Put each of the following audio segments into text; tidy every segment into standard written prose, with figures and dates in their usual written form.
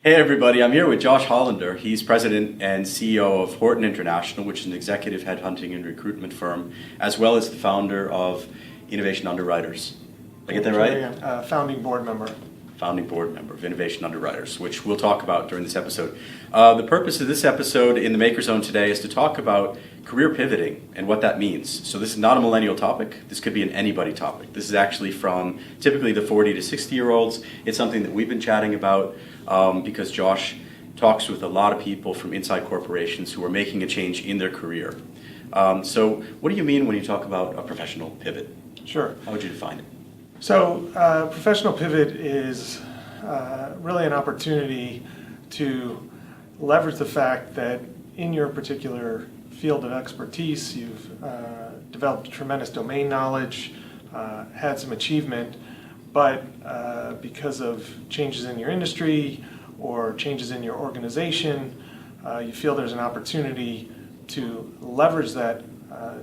Hey everybody, I'm here with Josh Hollander. He's president and CEO of Horton International, which is an executive headhunting and recruitment firm, as well as the founder of Innovation Underwriters. Did I get that right? Founding board member. Founding board member of Innovation Underwriters, which we'll talk about during this episode. The purpose of this episode in the Maker Zone today is to talk about career pivoting and what that means. So this is not a millennial topic. This could be an anybody topic. This is actually from typically the 40 to 60 year olds. It's something that we've been chatting about because Josh talks with a lot of people from inside corporations who are making a change in their career. So what do you mean when you talk about a professional pivot? Sure. How would you define it? So professional pivot is really an opportunity to leverage the fact that in your particular field of expertise, you've developed tremendous domain knowledge, had some achievement, but because of changes in your industry or changes in your organization, you feel there's an opportunity to leverage that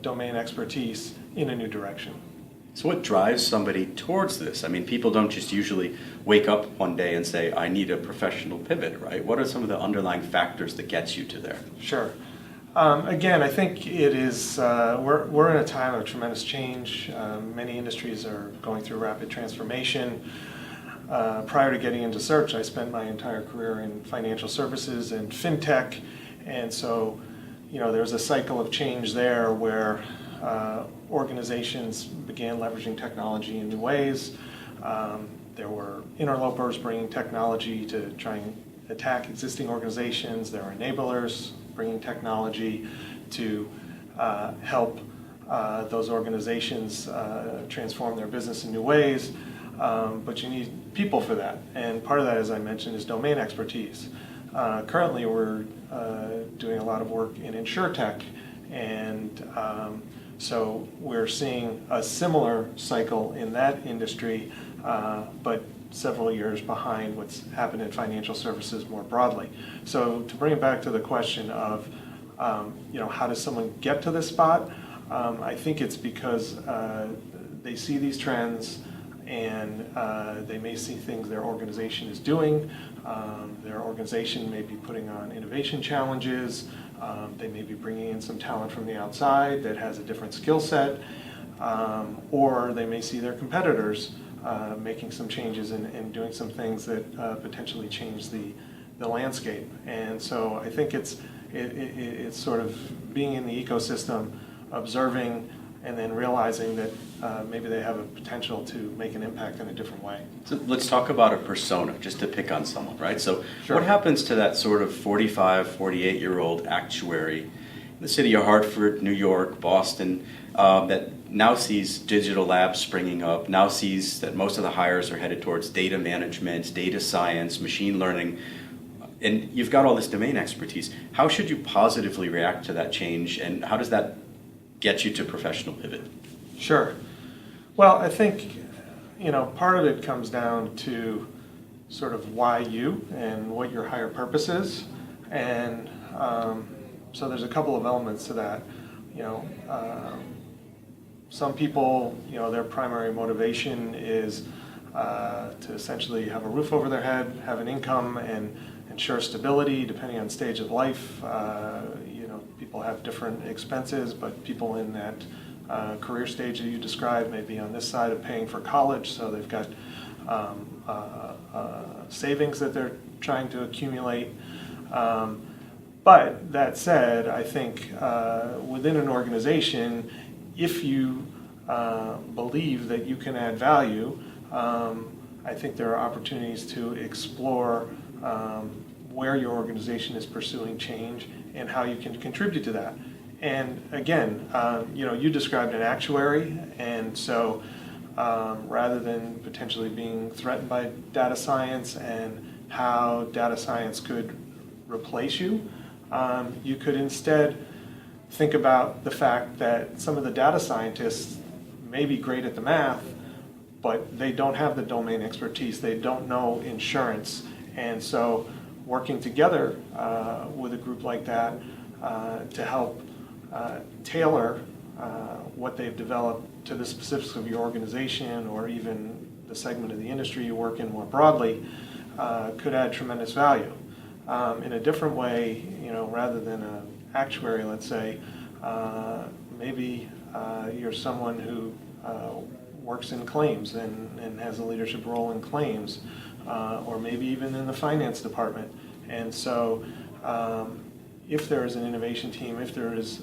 domain expertise in a new direction. So what drives somebody towards this? I mean, people don't just usually wake up one day and say, I need a professional pivot, right? What are some of the underlying factors that gets you to there? Sure. Again, I think it is, we're in a time of tremendous change. Many industries are going through rapid transformation. Prior to getting into search, I spent my entire career in financial services and fintech. And so, there's a cycle of change there where organizations began leveraging technology in new ways. There were interlopers bringing technology to try and attack existing organizations. There are enablers bringing technology to help those organizations transform their business in new ways. But you need people for that. And part of that, as I mentioned, is domain expertise. Currently, we're doing a lot of work in insurtech, and so we're seeing a similar cycle in that industry, but several years behind what's happened in financial services more broadly. So to bring it back to the question of, how does someone get to this spot? I think it's because they see these trends and they may see things their organization is doing. Their organization may be putting on innovation challenges. They may be bringing in some talent from the outside that has a different skill set, or they may see their competitors making some changes and doing some things that potentially change the landscape. And so I think it's sort of being in the ecosystem, observing, and then realizing that maybe they have a potential to make an impact in a different way. So let's talk about a persona, just to pick on someone, right? So Sure. What happens to that sort of 45, 48-year-old actuary in the city of Hartford, New York, Boston, that now sees digital labs springing up, now sees that most of the hires are headed towards data management, data science, machine learning, and you've got all this domain expertise. How should you positively react to that change, and how does that get you to professional pivot? Sure. Well, I think, part of it comes down to sort of why you and what your higher purpose is. And so there's a couple of elements to that. Some people, their primary motivation is to essentially have a roof over their head, have an income, and ensure stability depending on stage of life. People have different expenses, but people in that career stage that you described may be on this side of paying for college, so they've got savings that they're trying to accumulate. But that said, I think within an organization, if you believe that you can add value, I think there are opportunities to explore where your organization is pursuing change and how you can contribute to that. And again, you described an actuary, and so rather than potentially being threatened by data science and how data science could replace you, you could instead think about the fact that some of the data scientists may be great at the math, but they don't have the domain expertise, they don't know insurance, and so working together with a group like that to help tailor what they've developed to the specifics of your organization or even the segment of the industry you work in more broadly could add tremendous value. In a different way, rather than an actuary, let's say, maybe you're someone who works in claims and has a leadership role in claims, or maybe even in the finance department. And so if there is an innovation team, if there is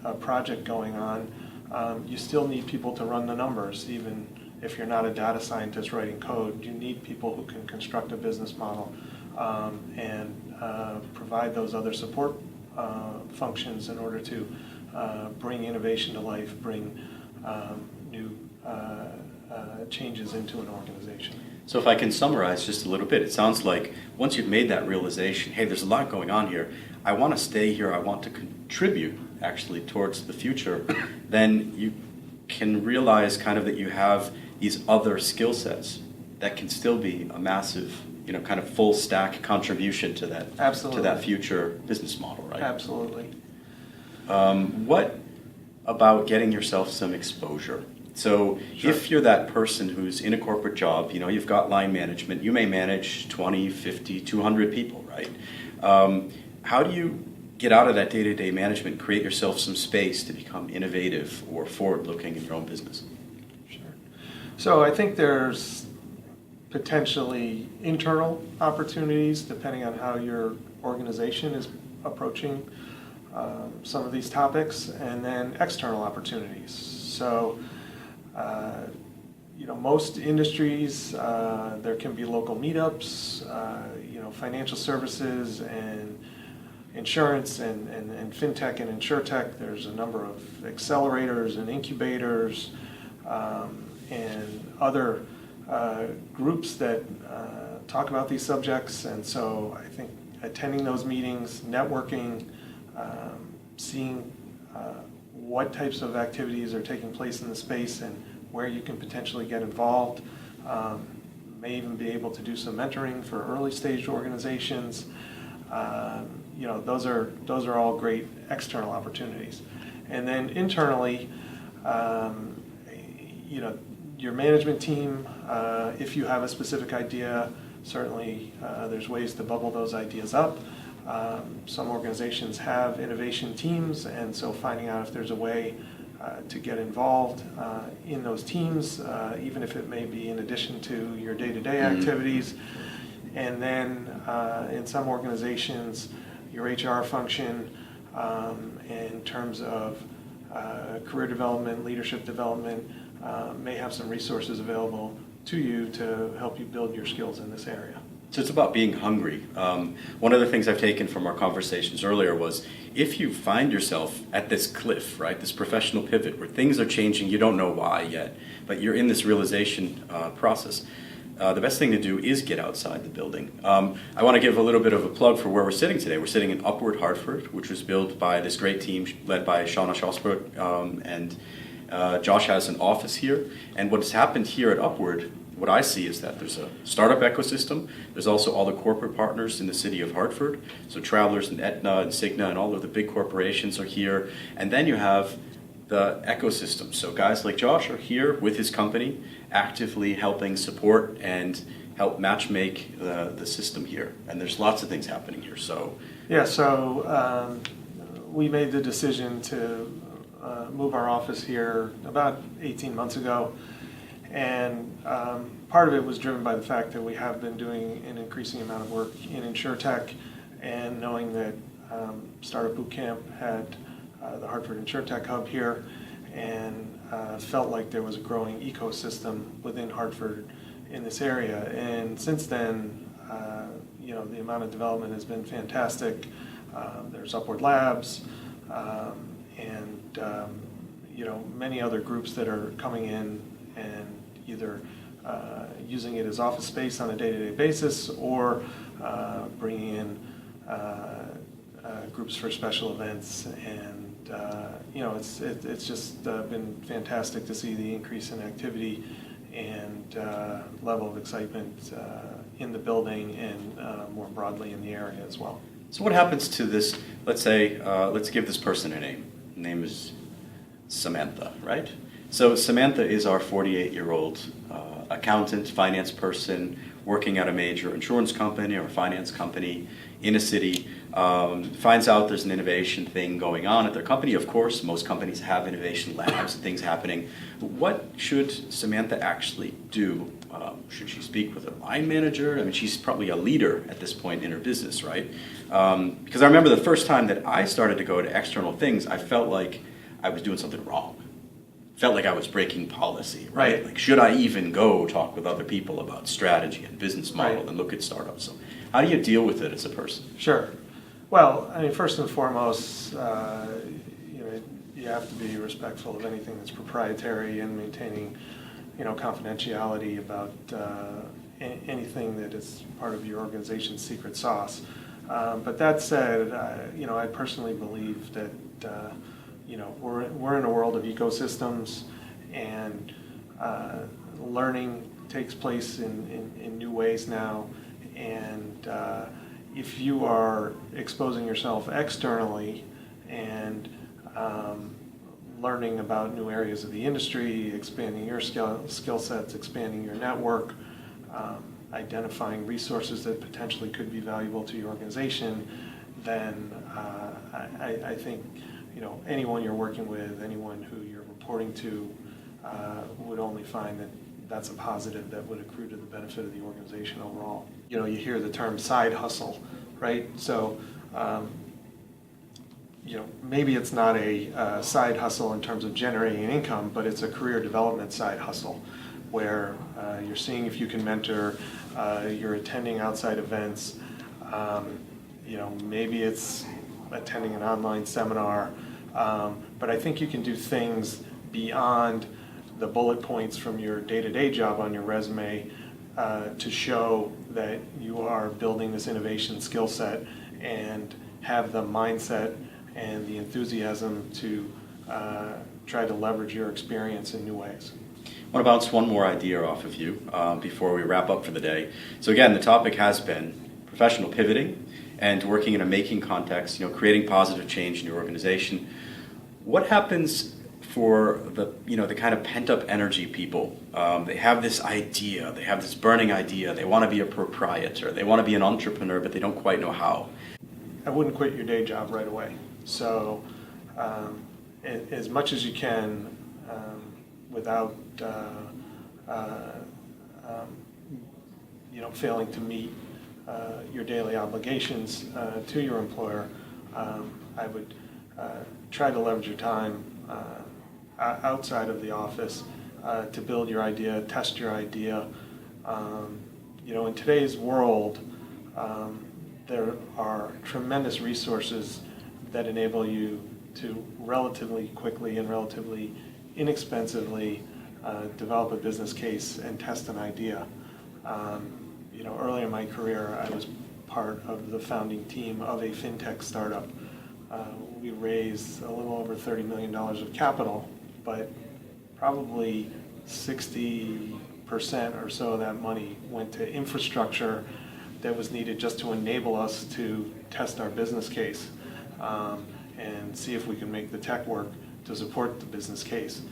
a project going on, you still need people to run the numbers. Even if you're not a data scientist writing code, you need people who can construct a business model and provide those other support functions in order to bring innovation to life, bring new changes into an organization. So if I can summarize just a little bit, it sounds like once you've made that realization, hey, there's a lot going on here, I want to stay here, I want to contribute actually towards the future, then you can realize kind of that you have these other skill sets that can still be a massive, kind of full stack contribution to that, Absolutely. to that future business model, right? Absolutely. What about getting yourself some exposure? So Sure. if you're that person who's in a corporate job, you've got line management, you may manage 20, 50, 200 people, right? How do you get out of that day-to-day management, create yourself some space to become innovative or forward-looking in your own business? Sure. So I think there's potentially internal opportunities depending on how your organization is approaching some of these topics, and then external opportunities. So most industries, there can be local meetups, financial services and insurance and fintech and insurtech. There's a number of accelerators and incubators and other groups that talk about these subjects. And so I think attending those meetings, networking, seeing what types of activities are taking place in the space and where you can potentially get involved. May even be able to do some mentoring for early stage organizations. Those are all great external opportunities. And then internally, your management team, if you have a specific idea, certainly there's ways to bubble those ideas up. Some organizations have innovation teams, and so finding out if there's a way to get involved in those teams, even if it may be in addition to your day-to-day activities. And then in some organizations, your HR function in terms of career development, leadership development, may have some resources available to you to help you build your skills in this area. So it's about being hungry. One of the things I've taken from our conversations earlier was if you find yourself at this cliff, right, this professional pivot where things are changing, you don't know why yet, but you're in this realization process, the best thing to do is get outside the building. I want to give a little bit of a plug for where we're sitting today. We're sitting in Upward Hartford, which was built by this great team led by Josh Hollander, and Josh has an office here. And what's happened here at Upward, what I see is that there's a startup ecosystem. There's also all the corporate partners in the city of Hartford. So Travelers and Aetna and Cigna and all of the big corporations are here. And then you have the ecosystem. So guys like Josh are here with his company, actively helping support and help matchmake the system here. And there's lots of things happening here. So we made the decision to move our office here about 18 months ago. And part of it was driven by the fact that we have been doing an increasing amount of work in InsurTech, and knowing that Startup Bootcamp had the Hartford InsurTech Hub here, and felt like there was a growing ecosystem within Hartford in this area. And since then, the amount of development has been fantastic. There's Upward Labs, and many other groups that are coming in and either using it as office space on a day-to-day basis, or bringing in groups for special events. And it's just been fantastic to see the increase in activity and level of excitement in the building and more broadly in the area as well. So what happens to this, let's say, let's give this person a name. The name is Samantha, right? So Samantha is our 48-year-old accountant, finance person, working at a major insurance company or a finance company in a city, finds out there's an innovation thing going on at their company. Of course, most companies have innovation labs and things happening. What should Samantha actually do? Should she speak with a line manager? I mean, she's probably a leader at this point in her business, right? Because I remember the first time that I started to go to external things, I felt like I was doing something wrong. Felt like I was breaking policy, right? Like, should I even go talk with other people about strategy and business model and look at startups? So how do you deal with it as a person? Sure. Well, I mean, first and foremost, you have to be respectful of anything that's proprietary and maintaining, confidentiality about anything that is part of your organization's secret sauce. But that said, I personally believe that we're in a world of ecosystems, and learning takes place in new ways now. And if you are exposing yourself externally and learning about new areas of the industry, expanding your skill sets, expanding your network, identifying resources that potentially could be valuable to your organization, then I think anyone you're working with, anyone who you're reporting to, would only find that that's a positive that would accrue to the benefit of the organization overall. You hear the term side hustle, right? So maybe it's not a side hustle in terms of generating an income, but it's a career development side hustle where you're seeing if you can mentor, you're attending outside events, maybe it's attending an online seminar, but I think you can do things beyond the bullet points from your day-to-day job on your resume to show that you are building this innovation skill set and have the mindset and the enthusiasm to try to leverage your experience in new ways. I want to bounce one more idea off of you before we wrap up for the day. So again, the topic has been professional pivoting and working in a making context, creating positive change in your organization. What happens for the kind of pent-up energy people? They have this idea, they have this burning idea, they want to be a proprietor, they want to be an entrepreneur, but they don't quite know how. I wouldn't quit your day job right away. So as much as you can, without failing to meet your daily obligations to your employer, I would try to leverage your time outside of the office to build your idea, test your idea. In today's world, there are tremendous resources that enable you to relatively quickly and relatively inexpensively develop a business case and test an idea. Early in my career, I was part of the founding team of a fintech startup. We raised a little over $30 million of capital, but probably 60% or so of that money went to infrastructure that was needed just to enable us to test our business case and see if we can make the tech work to support the business case.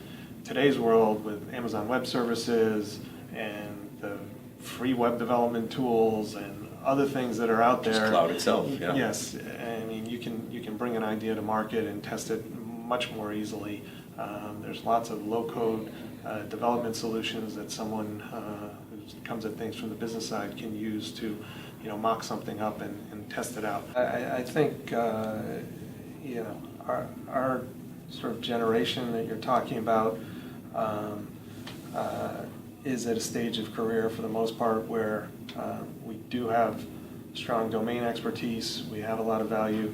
Today's world, with Amazon Web Services and the free web development tools and other things that are out there. Just cloud itself, yeah. Yes, I mean, you can bring an idea to market and test it much more easily. There's lots of low-code development solutions that someone who comes at things from the business side can use to, mock something up and test it out. I think, our sort of generation that you're talking about is at a stage of career for the most part where we do have strong domain expertise, we have a lot of value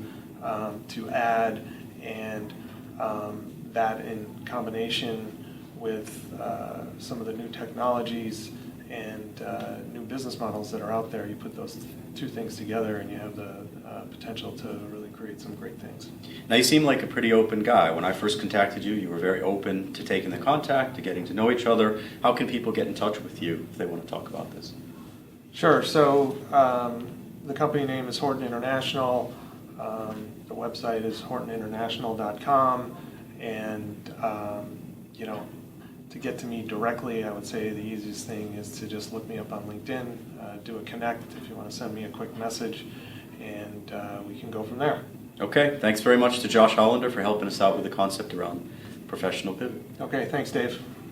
to add, and that in combination with some of the new technologies and new business models that are out there, you put those two things together and you have the potential to really create some great things. Now, you seem like a pretty open guy. When I first contacted you, you were very open to taking the contact, to getting to know each other. How can people get in touch with you if they want to talk about this? Sure. So the company name is Horton International. The website is hortoninternational.com. And, to get to me directly, I would say the easiest thing is to just look me up on LinkedIn, do a connect if you want to send me a quick message, and we can go from there. Okay, thanks very much to Josh Hollander for helping us out with the concept around professional pivot. Okay, thanks, Dave.